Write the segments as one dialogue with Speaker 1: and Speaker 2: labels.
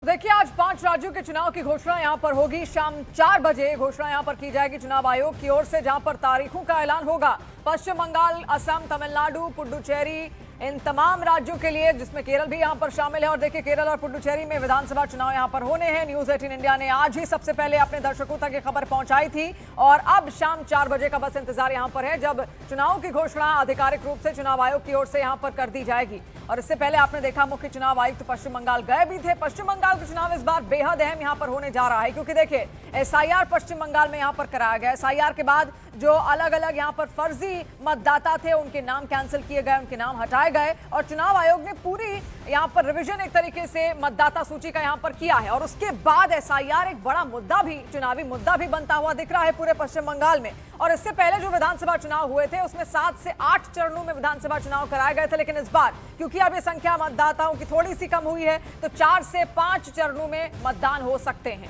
Speaker 1: देखिए, आज 5 राज्यों के चुनाव की घोषणा यहां पर होगी। शाम 4 बजे घोषणा यहां पर की जाएगी चुनाव आयोग की ओर से, जहां पर तारीखों का ऐलान होगा। पश्चिम बंगाल, असम, तमिलनाडु, पुडुचेरी, इन तमाम राज्यों के लिए, जिसमें केरल भी यहां पर शामिल है। और देखिए, केरल और पुडुचेरी में विधानसभा चुनाव यहां पर होने हैं। न्यूज 18 इंडिया ने आज ही सबसे पहले अपने दर्शकों तक ये खबर पहुंचाई थी और अब शाम 4 बजे का बस इंतजार यहां पर है, जब चुनाव की घोषणा आधिकारिक रूप से चुनाव आयोग की ओर से यहां पर कर दी जाएगी। और इससे पहले आपने देखा, मुख्य चुनाव आयुक्त पश्चिम बंगाल गए भी थे। पश्चिम बंगाल का चुनाव इस बार बेहद अहम यहां पर होने जा रहा है, क्योंकि देखिए, एसआईआर पश्चिम बंगाल में यहां पर कराया गया। एसआईआर के बाद जो अलग अलग यहां पर फर्जी मतदाता थे, उनके नाम कैंसिल किए गए, उनके नाम हटाए गए और चुनाव आयोग ने पूरी यहां पर रिवीजन एक तरीके से मतदाता सूची का यहां पर किया है। और उसके बाद एसआईआर एक बड़ा मुद्दा भी, चुनावी मुद्दा भी बनता हुआ दिख रहा है पूरे पश्चिम बंगाल में। और इससे पहले जो विधानसभा चुनाव हुए थे, उसमें 7 से 8 चरणों में विधानसभा चुनाव कराए गए थे, लेकिन इस बार क्योंकि अब ये संख्या मतदाताओं की थोड़ी सी कम हुई है, तो 4 से 5 चरणों में मतदान हो सकते हैं।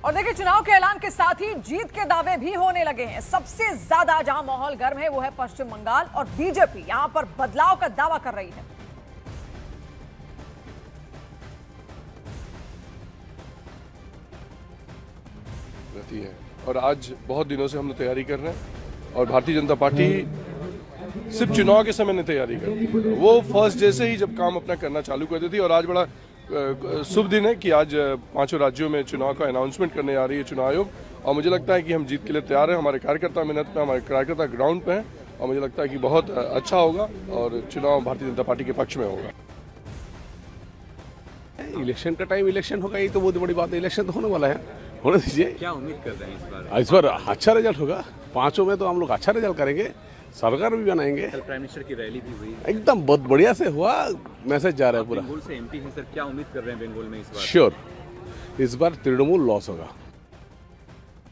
Speaker 1: और देखिए, चुनाव के ऐलान के साथ ही जीत के दावे भी होने लगे हैं। सबसे ज्यादा जहां माहौल गर्म है वो है पश्चिम बंगाल, और बीजेपी यहां पर बदलाव का दावा कर रही है।
Speaker 2: रहती है और आज बहुत दिनों से हम लोग तैयारी कर रहे हैं और भारतीय जनता पार्टी सिर्फ चुनाव के समय नहीं तैयारी करती, वो फर्स्ट डे से ही जब काम अपना करना चालू कर देती। और आज बड़ा शुभ दिन है कि आज 5 राज्यों में चुनाव का अनाउंसमेंट करने आ रही है चुनाव आयोग। और मुझे लगता है कि हम जीत के लिए तैयार हैं। हमारे कार्यकर्ता मेहनत पे, हमारे कार्यकर्ता ग्राउंड पे हैं और मुझे लगता है कि बहुत अच्छा होगा और चुनाव भारतीय जनता पार्टी के पक्ष में होगा।
Speaker 3: इलेक्शन का टाइम इलेक्शन होगा, ये तो बहुत बड़ी बात है। इलेक्शन तो होने वाला है, होने दीजिए।
Speaker 4: क्या उम्मीद कर रहे हैं
Speaker 3: इस बार अच्छा रिजल्ट होगा। 5 में तो हम लोग अच्छा रिजल्ट करेंगे, सरकार भी बनाएंगे।
Speaker 4: कल प्राइम मिनिस्टर की रैली भी हुई,
Speaker 3: एकदम बहुत बढ़िया से हुआ, मैसेज जा रहा है पूरा।
Speaker 4: बंगाल से एमपी हैं सर, क्या उम्मीद कर रहे हैं बंगाल में इस बार?
Speaker 3: श्योर, इस बार तृणमूल लॉस होगा।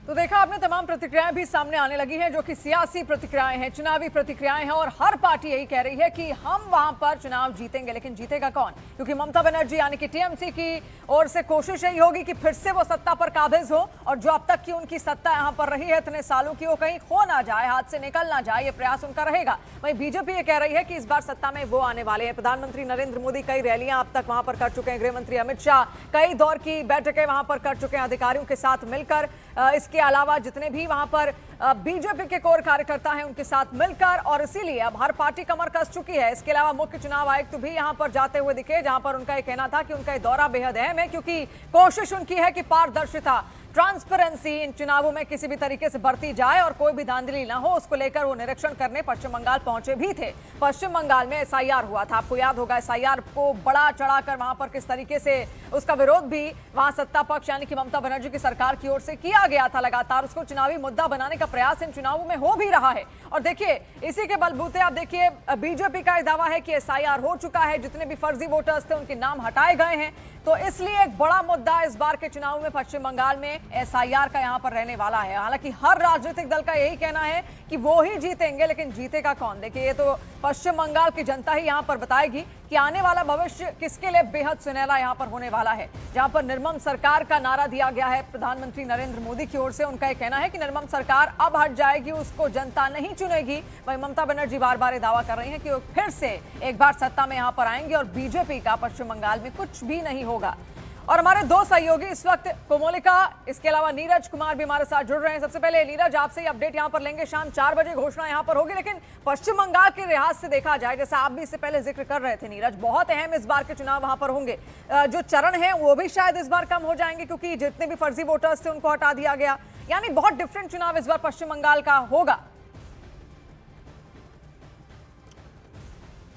Speaker 1: तो देखा आपने, तमाम प्रतिक्रियाएं भी सामने आने लगी हैं, जो कि सियासी प्रतिक्रियाएं हैं, चुनावी प्रतिक्रियाएं हैं। और हर पार्टी यही कह रही है कि हम वहां पर चुनाव जीतेंगे, लेकिन जीतेगा कौन? क्योंकि ममता बनर्जी यानी कि टीएमसी की ओर से कोशिश यही होगी कि फिर से वो सत्ता पर काबिज हो, और जो अब तक की उनकी सत्ता यहां पर रही है इतने सालों की, वो कहीं खो ना जाए, हाथ से निकल ना जाए, ये प्रयास उनका रहेगा। वहीं बीजेपी ये कह रही है कि इस बार सत्ता में वो आने वाले हैं। प्रधानमंत्री नरेंद्र मोदी कई रैलियां अब तक वहां पर कर चुके हैं, गृहमंत्री अमित शाह कई दौर की बैठकें वहां पर कर चुके हैं अधिकारियों के साथ मिलकर। इसके अलावा जितने भी वहां पर बीजेपी के कोर कार्यकर्ता हैं उनके साथ मिलकर, और इसीलिए अब हर पार्टी कमर कस चुकी है। इसके अलावा मुख्य चुनाव आयुक्त भी यहां पर जाते हुए दिखे, जहां पर उनका यह कहना था कि उनका ये दौरा बेहद अहम है, क्योंकि कोशिश उनकी है कि पारदर्शिता, ट्रांसपेरेंसी इन चुनावों में किसी भी तरीके से बढ़ती जाए और कोई भी धांधली ना हो। उसको लेकर वो निरीक्षण करने पश्चिम बंगाल पहुंचे भी थे। पश्चिम बंगाल में एसआईआर हुआ था, आपको याद होगा। एसआईआर को बड़ा चढ़ाकर वहां पर किस तरीके से उसका विरोध भी वहां सत्ता पक्ष यानी कि ममता बनर्जी की सरकार की ओर से किया गया था। लगातार उसको चुनावी मुद्दा बनाने का प्रयास इन चुनावों में हो भी रहा है। और देखिए, इसी के बलबूते आप देखिए, बीजेपी का दावा है कि एसआईआर हो चुका है, जितने भी फर्जी वोटर्स थे उनके नाम हटाए गए हैं। तो इसलिए एक बड़ा मुद्दा इस बार के चुनाव में पश्चिम बंगाल में एसआईआर का यहां पर रहने वाला है। हालांकि हर राजनीतिक दल का यही कहना है कि वो ही जीतेंगे, लेकिन जीतेगा कौन? देखिए, ये तो पश्चिम बंगाल की जनता ही यहां पर बताएगी कि आने वाला भविष्य किसके लिए बेहद सुनहरा यहां पर होने वाला है। जहां पर निर्मम सरकार का नारा दिया गया है प्रधानमंत्री नरेंद्र मोदी की ओर से, उनका यह कहना है कि निर्मम सरकार अब हट जाएगी, उसको जनता नहीं चुनेगी। वहीं ममता बनर्जी बार बार दावा कर रही हैं कि वो फिर से एक बार सत्ता में यहां पर आएंगे और बीजेपी का पश्चिम बंगाल में कुछ भी नहीं होगा। और हमारे 2 सहयोगी इस वक्त, कोमोलिका, इसके अलावा नीरज कुमार भी हमारे साथ जुड़ रहे हैं। सबसे पहले नीरज, आपसे ही अपडेट यहां पर लेंगे। शाम 4 बजे घोषणा यहां पर होगी, लेकिन पश्चिम बंगाल के लिहाज से देखा जाए, जैसा आप भी इससे पहले जिक्र कर रहे थे नीरज, बहुत अहम इस बार के चुनाव वहां पर होंगे। जो चरण है वो भी शायद इस बार कम हो जाएंगे, क्योंकि जितने भी फर्जी वोटर्स थे उनको हटा दिया गया। यानी बहुत डिफरेंट चुनाव इस बार पश्चिम बंगाल का होगा।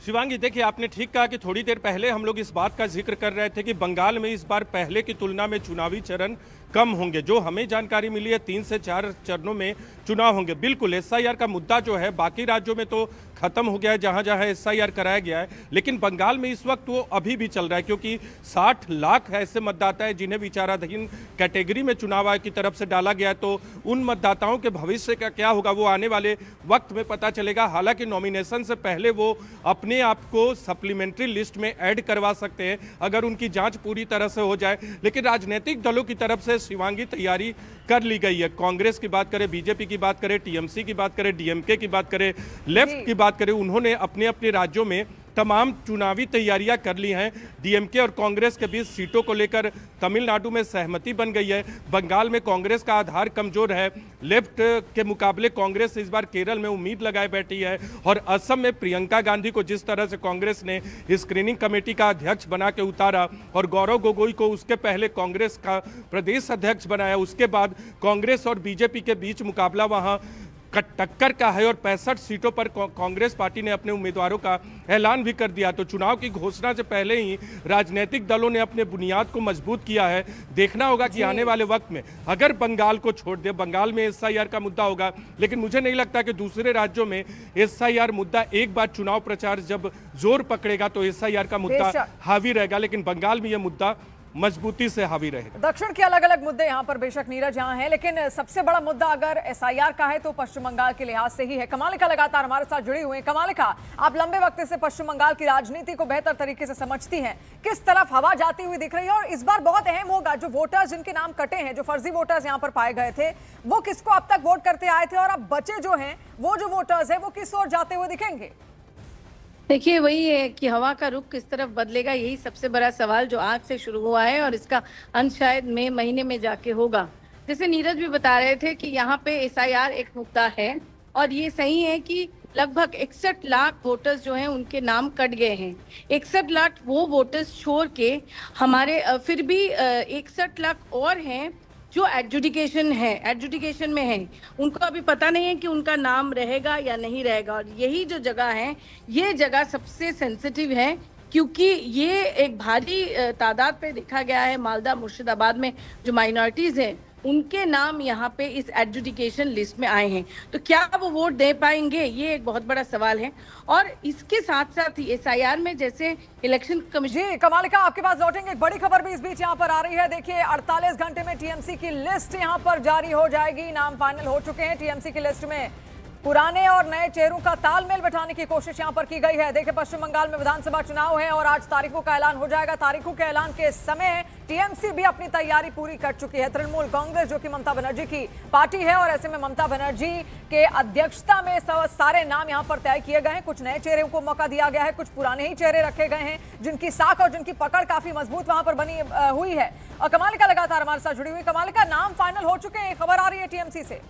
Speaker 5: शिवांगी, देखिए, आपने ठीक कहा कि थोड़ी देर पहले हम लोग इस बात का जिक्र कर रहे थे कि बंगाल में इस बार पहले की तुलना में चुनावी चरण कम होंगे। जो हमें जानकारी मिली है, 3 से 4 चरणों में चुनाव होंगे। बिल्कुल, एसआईआर का मुद्दा जो है बाकी राज्यों में तो खत्म हो गया है, जहां जहां एसआईआर कराया गया है, लेकिन बंगाल में इस वक्त वो अभी भी चल रहा है, क्योंकि 60 लाख ऐसे मतदाता है जिन्हें विचाराधीन कैटेगरी में चुनाव आयोग की तरफ से डाला गया है। तो उन मतदाताओं के भविष्य का क्या होगा वो आने वाले वक्त में पता चलेगा। हालांकि नॉमिनेशन से पहले वो अपने आप को सप्लीमेंट्री लिस्ट में ऐड करवा सकते हैं अगर उनकी जांच पूरी तरह से हो जाए। लेकिन राजनीतिक दलों की तरफ से शिवांगी तैयारी कर ली गई है। कांग्रेस की बात करें, बीजेपी की बात करें, टीएमसी की बात करें, डीएमके की बात करें, लेफ्ट की बात करें, उन्होंने अपने अपने राज्यों में तमाम चुनावी तैयारियां कर ली हैं। डीएमके और कांग्रेस के बीच सीटों को लेकर तमिलनाडु में सहमति बन गई है। बंगाल में कांग्रेस का आधार कमजोर है। लेफ्ट के मुकाबले कांग्रेस इस बार केरल में उम्मीद लगाए बैठी है। और असम में प्रियंका गांधी को जिस तरह से कांग्रेस ने स्क्रीनिंग कमेटी का अध्यक्ष बना के उतारा और गौरव गोगोई को उसके पहले कांग्रेस का प्रदेश अध्यक्ष बनाया, उसके बाद कांग्रेस और बीजेपी के बीच मुकाबला वहां टक्कर का है। और 65 सीटों पर कांग्रेस पार्टी ने अपने उम्मीदवारों का ऐलान भी कर दिया। तो चुनाव की घोषणा से पहले ही राजनीतिक दलों ने अपने बुनियाद को मजबूत किया है। देखना होगा कि आने वाले वक्त में अगर बंगाल को छोड़ दे, बंगाल में एसआईआर का मुद्दा होगा, लेकिन मुझे नहीं लगता कि दूसरे राज्यों में एसआईआर मुद्दा एक बार चुनाव प्रचार जब जोर पकड़ेगा तो एसआईआर का मुद्दा हावी रहेगा, लेकिन बंगाल में यह मुद्दा मजबूती से हावी रहेगा।
Speaker 1: दक्षिण के अलग अलग मुद्दे यहाँ पर बेशक नीरज यहाँ है, लेकिन सबसे बड़ा मुद्दा अगर एसआईआर का है तो पश्चिम बंगाल के लिहाज से ही है। कमालिका लगातार हमारे साथ जुड़ी हुई है। कमालिका, आप लंबे वक्त से पश्चिम बंगाल की राजनीति को बेहतर तरीके से समझती हैं, किस तरफ हवा जाती हुई दिख रही है? और इस बार बहुत अहम होगा, जो वोटर्स जिनके नाम कटे हैं, जो फर्जी वोटर्स यहाँ पर पाए गए थे, वो किसको अब तक वोट करते आए थे, और अब बचे जो हैं वो जो वोटर्स हैं वो किस ओर जाते हुए दिखेंगे?
Speaker 6: देखिए, वही है कि हवा का रुख किस तरफ बदलेगा, यही सबसे बड़ा सवाल जो आज से शुरू हुआ है और इसका अंत शायद मई महीने में जाके होगा। जैसे नीरज भी बता रहे थे कि यहाँ पे एसआईआर एक मुद्दा है और ये सही है कि लगभग 61 लाख वोटर्स जो हैं उनके नाम कट गए हैं। 61 लाख वो वोटर्स छोड़ के हमारे फिर भी 61 लाख और हैं जो एडजुडिकेशन में है। उनको अभी पता नहीं है कि उनका नाम रहेगा या नहीं रहेगा। और यही जो जगह है, ये जगह सबसे सेंसिटिव है, क्योंकि ये एक भारी तादाद पे देखा गया है। मालदा, मुर्शिदाबाद में जो माइनॉरिटीज हैं उनके नाम यहाँ पे इस एडजुडिकेशन लिस्ट में आए हैं। तो क्या वो वोट दे पाएंगे, ये एक बहुत बड़ा सवाल है। और इसके साथ साथ ही एसआईआर में जैसे इलेक्शन कमीशन।
Speaker 1: जी कमालिका, आपके पास लौटेंगे। एक बड़ी खबर भी इस बीच यहाँ पर आ रही है। देखिए, 48 घंटे में टीएमसी की लिस्ट यहाँ पर जारी हो जाएगी। नाम फाइनल हो चुके हैं। टीएमसी की लिस्ट में पुराने और नए चेहरों का तालमेल बैठाने की कोशिश यहां पर की गई है। देखिए, पश्चिम बंगाल में विधानसभा चुनाव है और आज तारीखों का ऐलान हो जाएगा। तारीखों के ऐलान के समय टीएमसी भी अपनी तैयारी पूरी कर चुकी है। तृणमूल कांग्रेस जो कि ममता बनर्जी की पार्टी है, और ऐसे में ममता बनर्जी के अध्यक्षता में सारे नाम यहां पर तय किए गए हैं। कुछ नए चेहरों को मौका दिया गया है, कुछ पुराने ही चेहरे रखे गए हैं जिनकी साख और जिनकी पकड़ काफी मजबूत वहां पर बनी हुई है। और कमालिका लगातार हमारे साथ जुड़ी हुई। कमालिका, नाम फाइनल हो चुके हैं, खबर आ रही है टीएमसी से।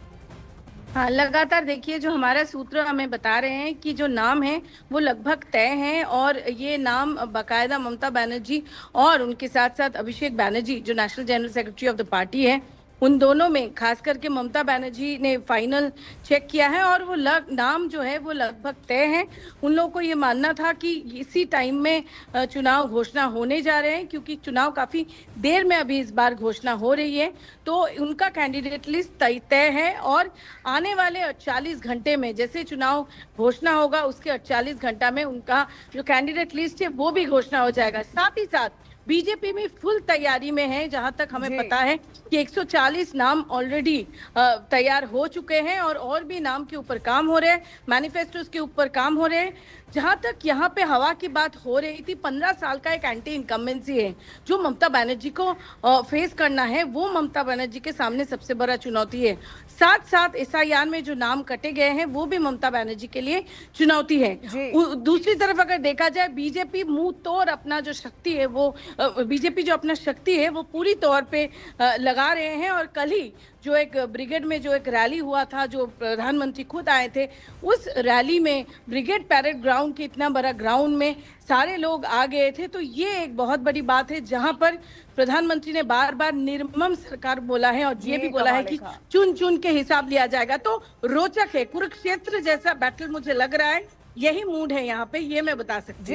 Speaker 6: हाँ, लगातार देखिए, जो हमारा सूत्र हमें बता रहे हैं कि जो नाम है वो लगभग तय हैं और ये नाम बाकायदा ममता बनर्जी और उनके साथ साथ अभिषेक बैनर्जी जो national general secretary of the party है, उन दोनों में खास करके ममता बनर्जी ने फाइनल चेक किया है और वो नाम जो है वो लगभग तय है। उन लोगों को ये मानना था कि इसी टाइम में चुनाव घोषणा होने जा रहे हैं, क्योंकि चुनाव काफी देर में अभी इस बार घोषणा हो रही है। तो उनका कैंडिडेट लिस्ट तय है और आने वाले 48 घंटे में जैसे चुनाव घोषणा होगा उसके 48 घंटा में उनका जो कैंडिडेट लिस्ट है वो भी घोषणा हो जाएगा। साथ ही साथ बीजेपी में फुल तैयारी में है। जहां तक हमें पता है कि 140 नाम ऑलरेडी तैयार हो चुके हैं और भी नाम के ऊपर काम हो रहे हैं, मैनिफेस्टोस के ऊपर काम हो रहे हैं। जहां तक यहाँ पे हवा की बात हो रही थी, 15 साल का एक एंटी इनकम्बेंसी है जो ममता बनर्जी को फेस करना है। वो ममता बनर्जी के सामने सबसे बड़ा चुनौती है। साथ साथ एसआईआर में जो नाम कटे गए हैं वो भी ममता बनर्जी के लिए चुनौती है। दूसरी तरफ अगर देखा जाए, बीजेपी मुंह तोड़ अपना जो शक्ति है वो बीजेपी जो अपना शक्ति है वो पूरी तौर पे लगा रहे हैं। और कल ही जो एक ब्रिगेड में जो एक रैली हुआ था, जो प्रधानमंत्री खुद आए थे, उस रैली में ब्रिगेड पैरेड ग्राउंड के इतना बड़ा ग्राउंड में सारे लोग आ गए थे। तो ये एक बहुत बड़ी बात है जहां पर प्रधानमंत्री ने बार बार निर्मम सरकार बोला है और ये भी बोला है कि चुन चुन के हिसाब लिया जाएगा। तो रोचक है, कुरुक्षेत्र जैसा बैटल मुझे लग रहा है, यही मूड है यहाँ पे, ये मैं बता सकती हूँ।